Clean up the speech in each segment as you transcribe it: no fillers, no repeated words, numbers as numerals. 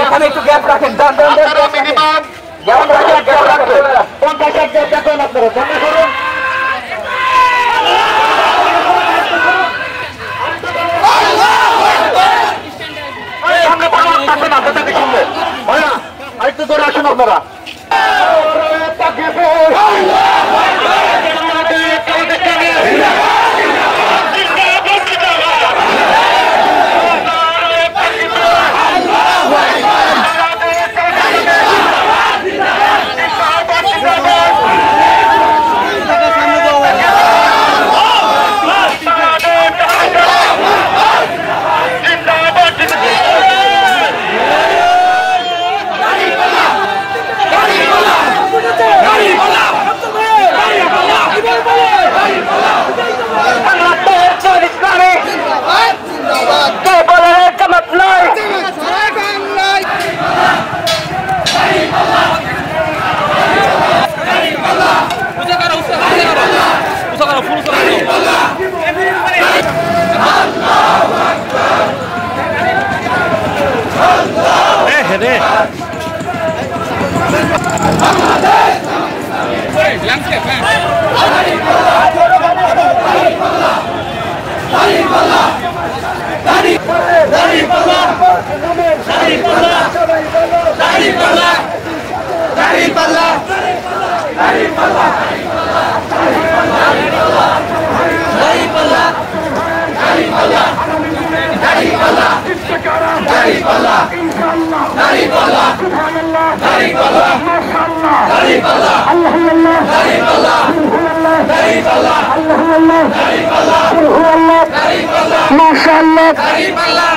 এখানে একটু গ্যাপ রাখেন, যেমন রাখেন গ্যাপ রাখবেন, 50 গ্যাপ রাখবেন আপনারা, বন্ধ করুন। সামনে পড়ুন, আসেন আপনাদের সামনে ভাইয়া, আরেকটু ধরে আসুন আপনারা।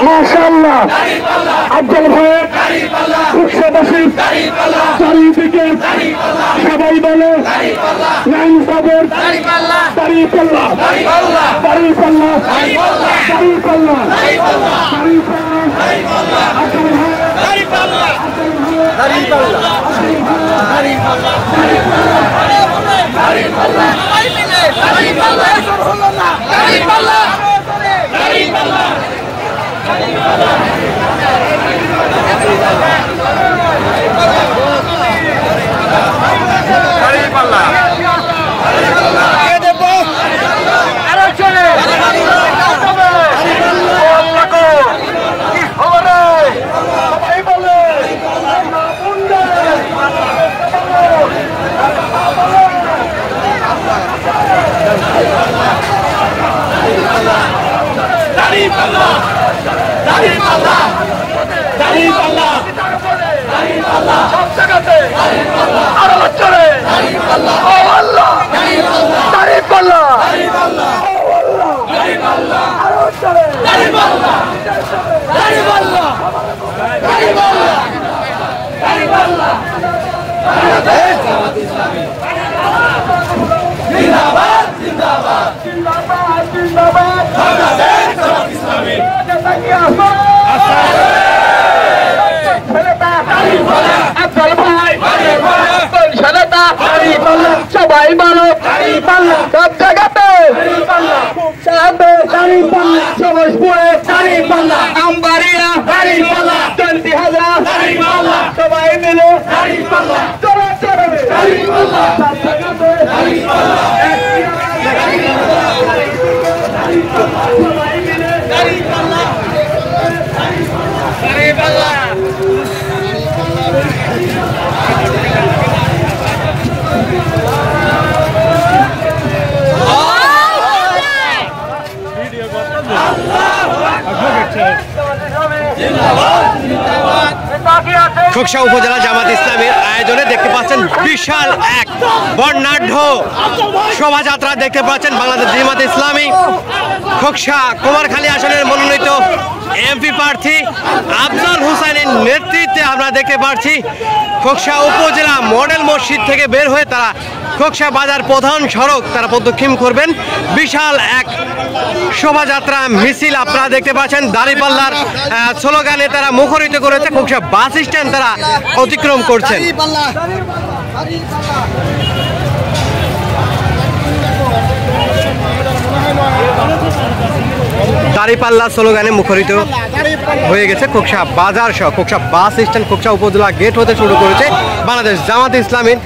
মাশাআল্লাহ আফজল ভাই খুশবাসী চারিদিকে সবাই বলে লাইন খবর দাঁড়িপাল্লা দাঁড়িপাল্লা দাঁড়িপাল্লা দাঁড়িপাল্লা দাঁড়িপাল্লা সবাই বলো সব জায়গাতে সবুজপুরে আমবাড়িয়া চন্তি হাজরা সবাই মিলে খোকসা উপজেলা জামাত ইসলামের আয়োজনে দেখতে পাচ্ছেন বিশাল এক বর্ণাঢ্য শোভাযাত্রা দেখতে পাচ্ছেন বাংলাদেশ জামাত ইসলামী খোকসা কুমারখালী আসনের মনোনীত এমপি প্রার্থী আফজল হোসেনের নেতৃত্বে আমরা দেখতে পাচ্ছি খোকসা উপজেলা মডেল মসজিদ থেকে বের হয়ে তারা খোকসা বাজার প্রধান সড়ক তারা প্রদক্ষিণ করবেন। বিশাল এক শোভাযাত্রা মিছিল আপনারা দেখতে পাচ্ছেন। দাঁড়িপাল্লার স্লোগানে তারা মুখরিত করেছে। খোকসা বাস স্ট্যান্ড তারা অতিক্রম করছেন। দাঁড়িপাল্লা স্লোগানে মুখরিত হয়ে গেছে খোকসা বাজার সহ খোকসা বাস স্ট্যান্ড। খোকসা উপজেলা গেট হতে শুরু করেছে বাংলাদেশ জামাত ইসলামীর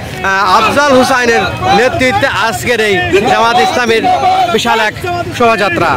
আফজাল হুসাইনের নেতৃত্বে আজকের এই জামাত ইসলামীর বিশাল এক শোভাযাত্রা।